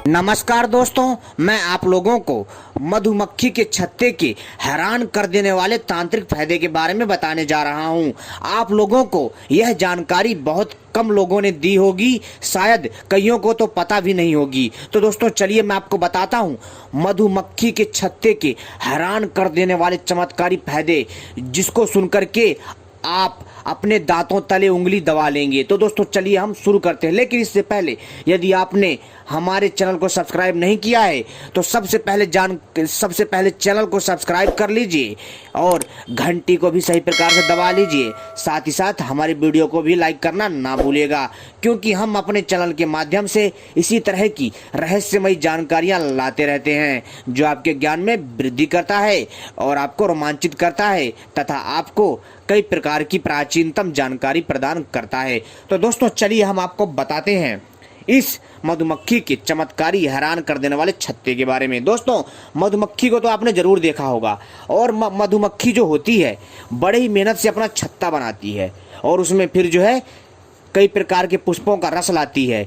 नमस्कार दोस्तों, मैं आप लोगों को मधुमक्खी के छत्ते के हैरान कर देने वाले तांत्रिक फायदे के बारे में बताने जा रहा हूं। आप लोगों को यह जानकारी बहुत कम लोगों ने दी होगी, शायद कईयों को तो पता भी नहीं होगी। तो दोस्तों चलिए मैं आपको बताता हूं मधुमक्खी के छत्ते के हैरान कर देने वाले चमत्कारी फायदे, जिसको सुनकर के आप अपने दांतों तले उंगली दबा लेंगे। तो दोस्तों चलिए हम शुरू करते हैं, लेकिन इससे पहले यदि आपने हमारे चैनल को सब्सक्राइब नहीं किया है तो सबसे पहले चैनल को सब्सक्राइब कर लीजिए और घंटी को भी सही प्रकार से दबा लीजिए। साथ ही साथ हमारी वीडियो को भी लाइक करना ना भूलिएगा, क्योंकि हम अपने चैनल के माध्यम से इसी तरह की रहस्यमयी जानकारियां लाते रहते हैं, जो आपके ज्ञान में वृद्धि करता है और आपको रोमांचित करता है तथा आपको कई प्रकार की प्राचीनतम जानकारी प्रदान करता है। तो दोस्तों चलिए हम आपको बताते हैं इस मधुमक्खी के चमत्कारी हैरान कर देने वाले छत्ते के बारे में। दोस्तों मधुमक्खी को तो आपने जरूर देखा होगा, और मधुमक्खी जो होती है बड़े ही मेहनत से अपना छत्ता बनाती है और उसमें फिर जो है कई प्रकार के पुष्पों का रस लाती है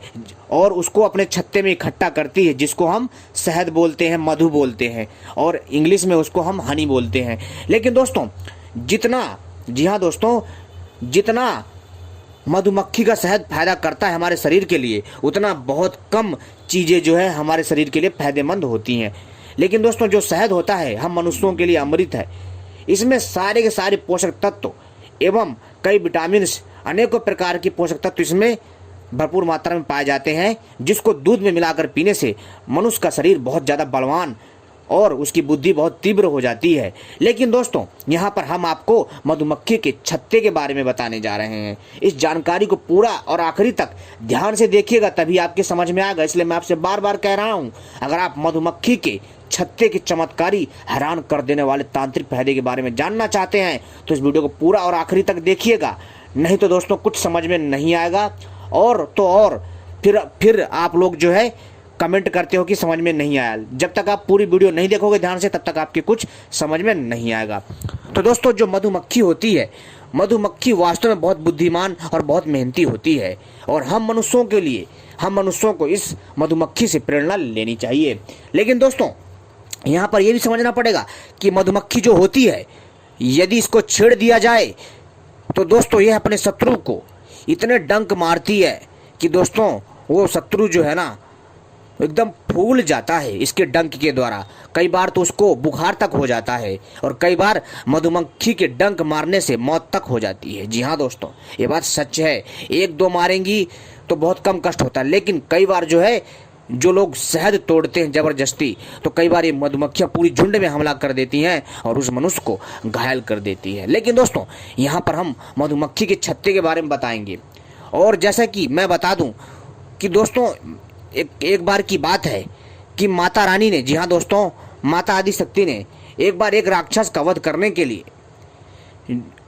और उसको अपने छत्ते में इकट्ठा करती है, जिसको हम शहद बोलते हैं, मधु बोलते हैं और इंग्लिश में उसको हम हनी बोलते हैं। लेकिन दोस्तों जितना मधुमक्खी का शहद फायदा करता है हमारे शरीर के लिए, उतना बहुत कम चीज़ें जो है हमारे शरीर के लिए फायदेमंद होती हैं। लेकिन दोस्तों जो शहद होता है हम मनुष्यों के लिए अमृत है। इसमें सारे के सारे पोषक तत्व एवं कई विटामिन, अनेकों प्रकार के पोषक तत्व इसमें भरपूर मात्रा में पाए जाते हैं, जिसको दूध में मिलाकर पीने से मनुष्य का शरीर बहुत ज़्यादा बलवान और उसकी बुद्धि बहुत तीव्र हो जाती है। लेकिन दोस्तों यहाँ पर हम आपको मधुमक्खी के छत्ते के बारे में बताने जा रहे हैं। इस जानकारी को पूरा और आखिरी तक ध्यान से देखिएगा, तभी आपके समझ में आएगा। इसलिए मैं आपसे बार बार कह रहा हूँ, अगर आप मधुमक्खी के छत्ते के चमत्कारी हैरान कर देने वाले तांत्रिक फायदे के बारे में जानना चाहते हैं तो इस वीडियो को पूरा और आखिरी तक देखिएगा, नहीं तो दोस्तों कुछ समझ में नहीं आएगा और फिर आप लोग जो है कमेंट करते हो कि समझ में नहीं आया। जब तक आप पूरी वीडियो नहीं देखोगे ध्यान से, तब तक आपके कुछ समझ में नहीं आएगा। तो दोस्तों जो मधुमक्खी होती है, मधुमक्खी वास्तव में बहुत बुद्धिमान और बहुत मेहनती होती है और हम मनुष्यों को इस मधुमक्खी से प्रेरणा लेनी चाहिए। लेकिन दोस्तों यहाँ पर यह भी समझना पड़ेगा कि मधुमक्खी जो होती है, यदि इसको छेड़ दिया जाए तो दोस्तों यह अपने शत्रु को इतने डंक मारती है कि दोस्तों वो शत्रु जो है ना एकदम फूल जाता है इसके डंक के द्वारा। कई बार तो उसको बुखार तक हो जाता है और कई बार मधुमक्खी के डंक मारने से मौत तक हो जाती है। जी हाँ दोस्तों, ये बात सच है। एक दो मारेंगी तो बहुत कम कष्ट होता है, लेकिन कई बार जो है जो लोग शहद तोड़ते हैं जबरदस्ती, तो कई बार ये मधुमक्खियाँ पूरी झुंड में हमला कर देती हैं और उस मनुष्य को घायल कर देती है। लेकिन दोस्तों यहाँ पर हम मधुमक्खी के छत्ते के बारे में बताएंगे। और जैसा कि मैं बता दूं कि दोस्तों एक बार की बात है कि माता रानी ने, जी हाँ दोस्तों, माता आदिशक्ति ने एक बार एक राक्षस का वध करने के लिए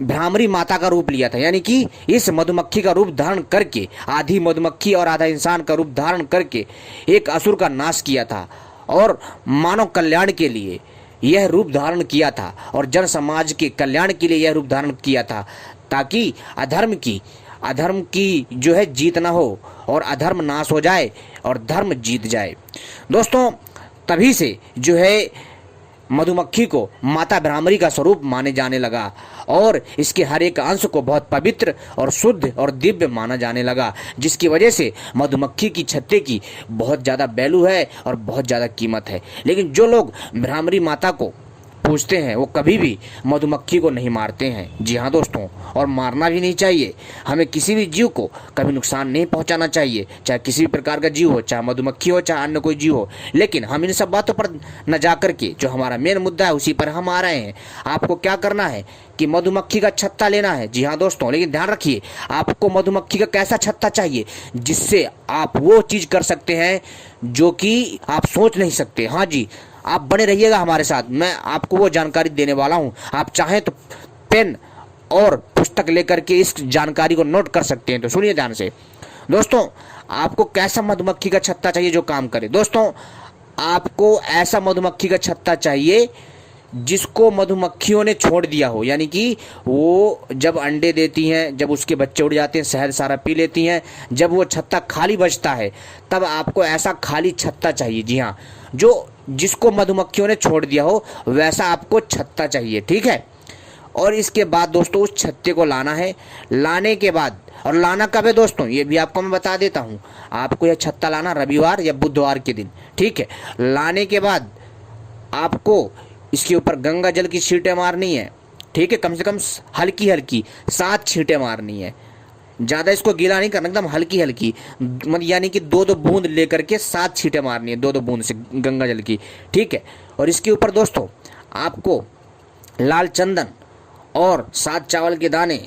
भ्रामरी माता का रूप लिया था, यानी कि इस मधुमक्खी का रूप धारण करके, आधी मधुमक्खी और आधा इंसान का रूप धारण करके एक असुर का नाश किया था और मानव कल्याण के लिए यह रूप धारण किया था और जन समाज के कल्याण के लिए यह रूप धारण किया था, ताकि अधर्म की जो है जीत ना हो और अधर्म नाश हो जाए और धर्म जीत जाए। दोस्तों तभी से जो है मधुमक्खी को माता भ्रामरी का स्वरूप माने जाने लगा और इसके हर एक अंश को बहुत पवित्र और शुद्ध और दिव्य माना जाने लगा, जिसकी वजह से मधुमक्खी की छत्ते की बहुत ज़्यादा वैल्यू है और बहुत ज़्यादा कीमत है। लेकिन जो लोग भ्रामरी माता को पूछते हैं वो कभी भी मधुमक्खी को नहीं मारते हैं। जी हाँ दोस्तों, और मारना भी नहीं चाहिए। हमें किसी भी जीव को कभी नुकसान नहीं पहुंचाना चाहिए, चाहे किसी भी प्रकार का जीव हो, चाहे मधुमक्खी हो, चाहे अन्य कोई जीव हो। लेकिन हम इन सब बातों पर न जा करके जो हमारा मेन मुद्दा है उसी पर हम आ रहे हैं। आपको क्या करना है कि मधुमक्खी का छत्ता लेना है। जी हाँ दोस्तों, लेकिन ध्यान रखिए आपको मधुमक्खी का कैसा छत्ता चाहिए जिससे आप वो चीज़ कर सकते हैं जो कि आप सोच नहीं सकते। हाँ जी, आप बने रहिएगा हमारे साथ, मैं आपको वो जानकारी देने वाला हूं। आप चाहें तो पेन और पुस्तक लेकर के इस जानकारी को नोट कर सकते हैं। तो सुनिए ध्यान से दोस्तों, आपको कैसा मधुमक्खी का छत्ता चाहिए जो काम करे। दोस्तों आपको ऐसा मधुमक्खी का छत्ता चाहिए जिसको मधुमक्खियों ने छोड़ दिया हो, यानी कि वो जब अंडे देती हैं, जब उसके बच्चे उड़ जाते हैं, शहद सारा पी लेती हैं, जब वो छत्ता खाली बचता है तब आपको ऐसा खाली छत्ता चाहिए। जी हाँ, जो जिसको मधुमक्खियों ने छोड़ दिया हो वैसा आपको छत्ता चाहिए, ठीक है। और इसके बाद दोस्तों उस छत्ते को लाना है। लाने के बाद, और लाना कब है दोस्तों ये भी आपको मैं बता देता हूँ। आपको यह छत्ता लाना रविवार या बुधवार के दिन, ठीक है। लाने के बाद आपको इसके ऊपर गंगा जल की छींटें मारनी है, ठीक है। कम से कम हल्की हल्की 7 छींटें मारनी है, ज़्यादा इसको गीला नहीं करना, एकदम हल्की हल्की, यानी कि 2-2 बूंद लेकर के 7 छींटें मारनी है, 2-2 बूंद से गंगा जल की, ठीक है। और इसके ऊपर दोस्तों आपको लाल चंदन और 7 चावल के दाने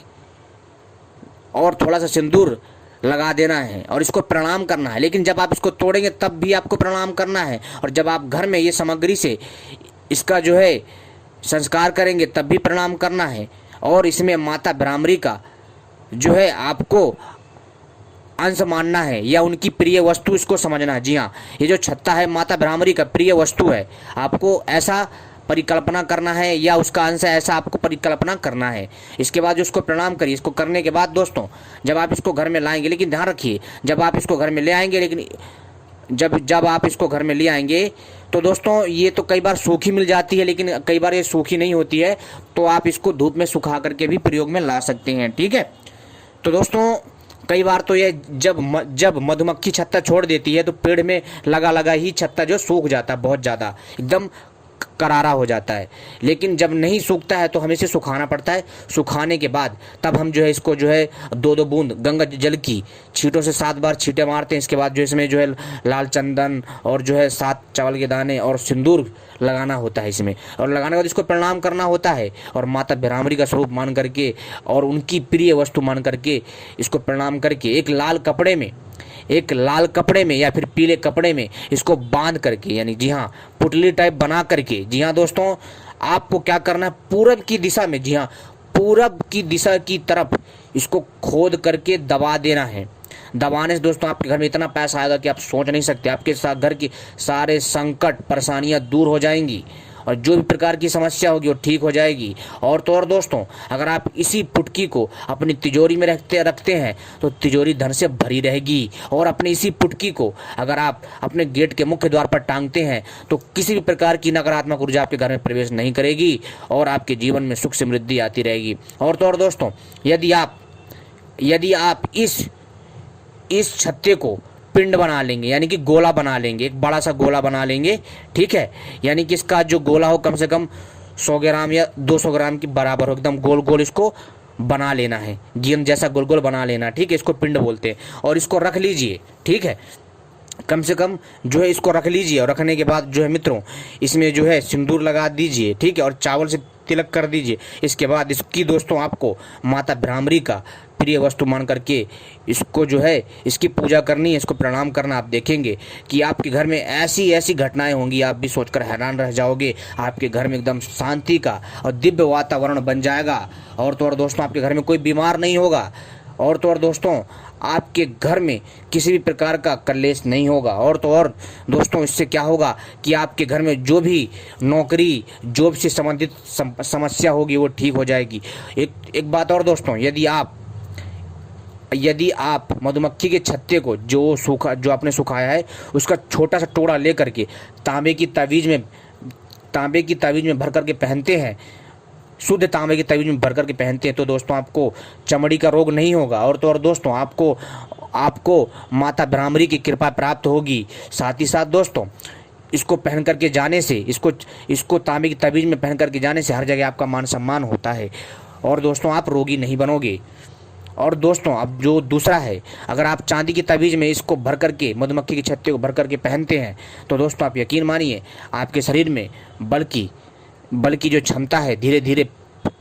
और थोड़ा सा सिंदूर लगा देना है और इसको प्रणाम करना है। लेकिन जब आप इसको तोड़ेंगे तब भी आपको प्रणाम करना है, और जब आप घर में ये सामग्री से इसका जो है संस्कार करेंगे तब भी प्रणाम करना है। और इसमें माता भ्रामरी का जो है आपको अंश मानना है या उनकी प्रिय वस्तु इसको समझना है। जी हाँ, ये जो छत्ता है माता भ्रामरी का प्रिय वस्तु है, आपको ऐसा परिकल्पना करना है या उसका अंश है ऐसा आपको परिकल्पना करना है। इसके बाद उसको प्रणाम करिए। इसको करने के बाद दोस्तों जब आप इसको घर में लाएंगे, लेकिन ध्यान रखिए जब आप इसको घर में ले आएंगे, लेकिन जब आप इसको घर में ले आएंगे तो दोस्तों ये तो कई बार सूखी मिल जाती है, लेकिन कई बार ये सूखी नहीं होती है, तो आप इसको धूप में सुखा करके भी प्रयोग में ला सकते हैं, ठीक है। तो दोस्तों कई बार तो ये जब मधुमक्खी छत्ता छोड़ देती है तो पेड़ में लगा ही छत्ता जो सूख जाता है, बहुत ज़्यादा एकदम करारा हो जाता है। लेकिन जब नहीं सूखता है तो हमें इसे सुखाना पड़ता है। सुखाने के बाद तब हम जो है इसको जो है 2-2 बूंद गंगा जल की छींटों से 7 बार छींटे मारते हैं। इसके बाद जो इसमें जो है लाल चंदन और जो है 7 चावल के दाने और सिंदूर लगाना होता है इसमें, और लगाने के बाद इसको प्रणाम करना होता है और माता भ्रामरी का स्वरूप मान करके और उनकी प्रिय वस्तु मान करके इसको प्रणाम करके एक लाल कपड़े में या फिर पीले कपड़े में इसको बांध करके, यानी जी हाँ पुतली टाइप बना करके, जी हाँ दोस्तों आपको क्या करना है, पूरब की दिशा में, जी हाँ पूरब की दिशा की तरफ इसको खोद करके दबा देना है। दबाने से दोस्तों आपके घर में इतना पैसा आएगा कि आप सोच नहीं सकते। आपके साथ घर की सारे संकट परेशानियां दूर हो जाएंगी और जो भी प्रकार की समस्या होगी वो ठीक हो जाएगी। और तो और दोस्तों अगर आप इसी पुटकी को अपनी तिजोरी में रखते हैं तो तिजोरी धन से भरी रहेगी। और अपने इसी पुटकी को अगर आप अपने गेट के मुख्य द्वार पर टांगते हैं तो किसी भी प्रकार की नकारात्मक ऊर्जा आपके घर में प्रवेश नहीं करेगी और आपके जीवन में सुख समृद्धि आती रहेगी। और तो और दोस्तों यदि आप इस छत्ते को पिंड बना लेंगे, यानी कि गोला बना लेंगे, एक बड़ा सा गोला बना लेंगे, ठीक है। यानी कि इसका जो गोला हो कम से कम 100 ग्राम या 200 ग्राम की बराबर हो, एकदम गोल गोल इसको बना लेना है, गेंद जैसा गोल गोल बना लेना, ठीक है। इसको पिंड बोलते हैं। और इसको रख लीजिए, ठीक है, कम से कम जो है इसको रख लीजिए। और रखने के बाद जो है मित्रों इसमें जो है सिंदूर लगा दीजिए, ठीक है, और चावल से तिलक कर दीजिए। इसके बाद इसकी दोस्तों आपको माता भ्रामरी का प्रिय वस्तु मान करके इसको जो है इसकी पूजा करनी है, इसको प्रणाम करना। आप देखेंगे कि आपके घर में ऐसी ऐसी घटनाएं होंगी, आप भी सोचकर हैरान रह जाओगे। आपके घर में एकदम शांति का और दिव्य वातावरण बन जाएगा। और तो और दोस्तों आपके घर में कोई बीमार नहीं होगा। और तो और दोस्तों आपके घर में किसी भी प्रकार का कलेश नहीं होगा। और तो और दोस्तों इससे क्या होगा कि आपके घर में जो भी नौकरी जॉब से संबंधित समस्या होगी वो ठीक हो जाएगी। एक बात और दोस्तों, यदि आप मधुमक्खी के छत्ते को जो आपने सुखाया है उसका छोटा सा टुकड़ा ले करके तांबे की तावीज में भर करके पहनते हैं, शुद्ध तांबे की तवीज में भर करके पहनते हैं, तो दोस्तों आपको चमड़ी का रोग नहीं होगा। और तो और दोस्तों आपको माता भ्रामरी की कृपा प्राप्त होगी। साथ ही साथ दोस्तों इसको पहन करके जाने से, इसको तांबे की तवीज में पहन करके जाने से हर जगह आपका मान सम्मान होता है और दोस्तों आप रोगी नहीं बनोगे। और दोस्तों अब जो दूसरा है, अगर आप चांदी की तवीज में इसको भर करके मधुमक्खी के छत्ते को भर करके पहनते हैं तो दोस्तों आप यकीन मानिए आपके शरीर में बल की जो क्षमता है धीरे धीरे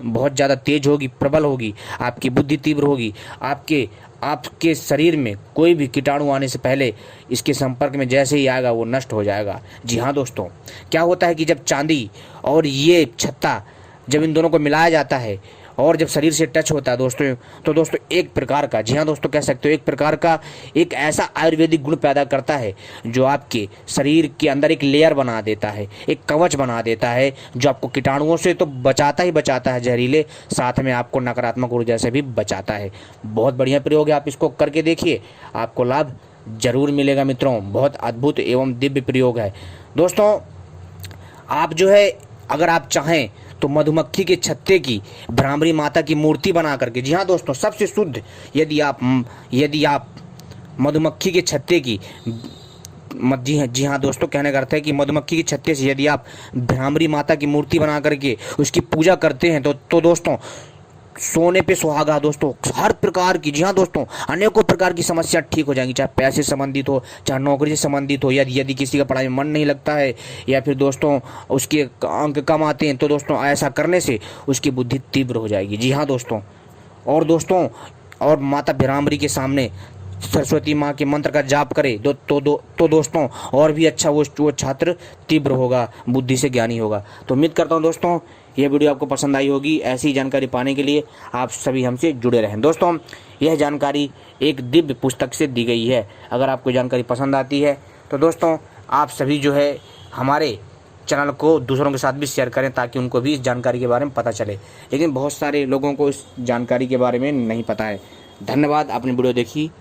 बहुत ज़्यादा तेज होगी, प्रबल होगी, आपकी बुद्धि तीव्र होगी। आपके शरीर में कोई भी कीटाणु आने से पहले इसके संपर्क में जैसे ही आएगा वो नष्ट हो जाएगा। जी हाँ दोस्तों, क्या होता है कि जब चांदी और ये छत्ता जब इन दोनों को मिलाया जाता है और जब शरीर से टच होता है दोस्तों, तो दोस्तों एक प्रकार का, जी हाँ दोस्तों कह सकते हो, एक प्रकार का एक ऐसा आयुर्वेदिक गुण पैदा करता है जो आपके शरीर के अंदर एक लेयर बना देता है, एक कवच बना देता है, जो आपको कीटाणुओं से तो बचाता ही बचाता है जहरीले, साथ में आपको नकारात्मक ऊर्जा से भी बचाता है। बहुत बढ़िया प्रयोग है, आप इसको करके देखिए, आपको लाभ जरूर मिलेगा मित्रों। बहुत अद्भुत एवं दिव्य प्रयोग है दोस्तों। आप जो है अगर आप चाहें तो मधुमक्खी के छत्ते की भ्रामरी माता की मूर्ति बना करके, जी हाँ दोस्तों सबसे शुद्ध, यदि आप मधुमक्खी के छत्ते की, जी हाँ दोस्तों कहने का अर्थ है कि मधुमक्खी के छत्ते से यदि आप भ्रामरी माता की मूर्ति बना करके उसकी पूजा करते हैं तो दोस्तों सोने पे सुहागा दोस्तों, हर प्रकार की, जी हाँ दोस्तों अनेकों प्रकार की समस्या ठीक हो जाएंगी, चाहे पैसे से संबंधित हो, चाहे नौकरी से संबंधित हो, यदि किसी का पढ़ाई में मन नहीं लगता है, या फिर दोस्तों उसके अंक कम आते हैं, तो दोस्तों ऐसा करने से उसकी बुद्धि तीव्र हो जाएगी। जी हाँ दोस्तों, और दोस्तों और माता भ्रामरी के सामने सरस्वती माँ के मंत्र का जाप करे तो दोस्तों और भी अच्छा वो छात्र तीव्र होगा, बुद्धि से ज्ञानी होगा। तो उम्मीद करता हूँ दोस्तों यह वीडियो आपको पसंद आई होगी। ऐसी जानकारी पाने के लिए आप सभी हमसे जुड़े रहें। दोस्तों यह जानकारी एक दिव्य पुस्तक से दी गई है। अगर आपको जानकारी पसंद आती है तो दोस्तों आप सभी जो है हमारे चैनल को दूसरों के साथ भी शेयर करें, ताकि उनको भी इस जानकारी के बारे में पता चले। लेकिन बहुत सारे लोगों को इस जानकारी के बारे में नहीं पता है। धन्यवाद, आपने वीडियो देखी।